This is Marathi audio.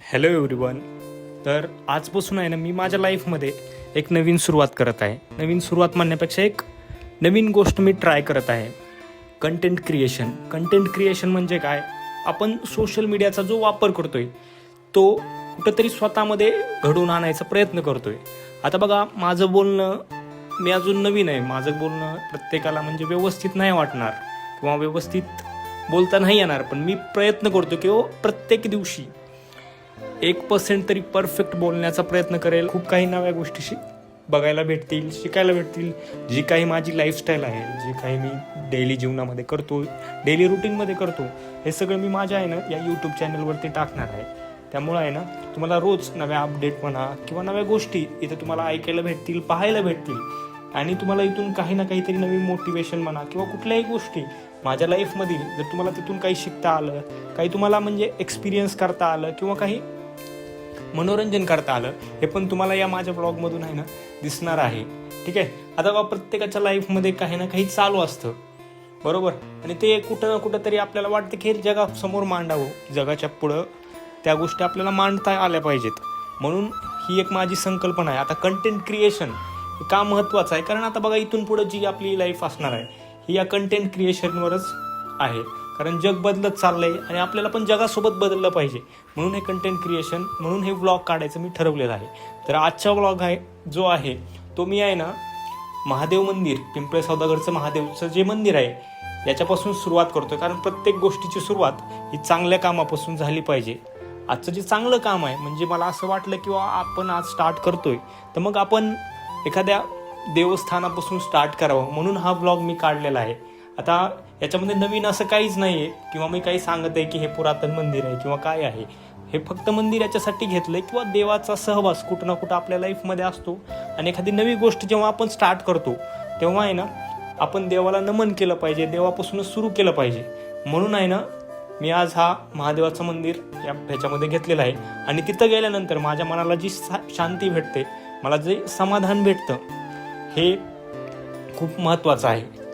Hello everyone. तर आजपासून आहे ना मी माझ्या लाईफमध्ये एक नवीन सुरुवात करत आहे. नवीन सुरुवात म्हणण्यापेक्षा एक नवीन गोष्ट मी ट्राय करत आहे. कंटेंट क्रिएशन म्हणजे काय? आपण सोशल मीडियाचा जो वापर करतोय तो कुठंतरी स्वतःमध्ये घडवून आणायचा प्रयत्न करतोय. आता बघा, माझं बोलणं मी अजून नवीन आहे. माझं बोलणं प्रत्येकाला म्हणजे व्यवस्थित नाही वाटणार किंवा व्यवस्थित बोलता नाही येणार, पण मी प्रयत्न करतो की प्रत्येक दिवशी 1% तरी परफेक्ट बोलण्याचा प्रयत्न करेल. खूप काही नव्या गोष्टी बघायला भेटतील, शिकायला भेटतील. जी काही माझी लाईफस्टाईल आहे, जे काही मी डेली जीवनामध्ये करतो, डेली रुटीनमध्ये करतो, हे सगळं मी माझ्या आहे ना या यूट्यूब चॅनलवरती टाकणार आहे. त्यामुळं आहे ना तुम्हाला रोज नव्या अपडेट म्हणा किंवा नव्या गोष्टी इथं तुम्हाला ऐकायला भेटतील, पाहायला भेटतील. आणि तुम्हाला इथून काही ना काहीतरी नवीन मोटिवेशन म्हणा किंवा कुठल्याही गोष्टी माझ्या लाईफमधील जर तुम्हाला तिथून काही शिकता आलं, काही तुम्हाला म्हणजे एक्सपिरियन्स करता आलं किंवा काही मनोरंजन करता आलं, हे पण तुम्हाला या माझ्या ब्लॉगमधून आहे ना दिसणार आहे. ठीक आहे. आता बघा, प्रत्येकाच्या लाईफमध्ये काही ना काही चालू असतं, बरोबर. आणि ते कुठं ना कुठं तरी आपल्याला वाटतं की हे जगासमोर मांडावं, जगाच्या पुढं त्या गोष्टी आपल्याला मांडता आल्या पाहिजेत. म्हणून ही एक माझी संकल्पना आहे. आता कंटेंट क्रिएशन हे का महत्त्वाचं आहे? कारण आता बघा, इथून पुढं जी आपली लाईफ असणार आहे ही या कंटेंट क्रिएशनवरच आहे. कारण जग बदलत चाललंय आणि आपल्याला पण जगासोबत बदललं पाहिजे. म्हणून हे कंटेंट क्रिएशन, म्हणून हे व्लॉग काढायचं मी ठरवलेलं आहे. तर आजचा व्लॉग आहे जो आहे तो मी आहे ना महादेव मंदिर, पिंपळे सौदागरचं महादेवचं जे मंदिर आहे याच्यापासून सुरुवात करतोय. कारण प्रत्येक गोष्टीची सुरुवात ही चांगल्या कामापासून झाली पाहिजे. आजचं जे चांगलं काम आहे, म्हणजे मला असं वाटलं की आपण आज स्टार्ट करतोय तर मग आपण एखाद्या देवस्थानापासून स्टार्ट करावं, म्हणून हा व्लॉग मी काढलेला आहे. आता याच्यामध्ये नवीन असं काहीच नाही आहे किंवा मी काही सांगत आहे की हे पुरातन मंदिर आहे किंवा काय आहे. हे फक्त मंदिर याच्यासाठी घेतलंय किंवा देवाचा सहवास कुठं ना कुठं आपल्या लाईफमध्ये असतो. आणि एखादी नवी गोष्ट जेव्हा आपण स्टार्ट करतो तेव्हा आहे ना आपण देवाला नमन केलं पाहिजे, देवापासूनच सुरू केलं पाहिजे. म्हणून आहे ना मी आज हा महादेवाचं मंदिर ह्याच्यामध्ये घेतलेलं आहे. आणि तिथं गेल्यानंतर माझ्या मनाला जी शांती भेटते, मला जे समाधान भेटतं, हे खूप महत्त्वाचं आहे.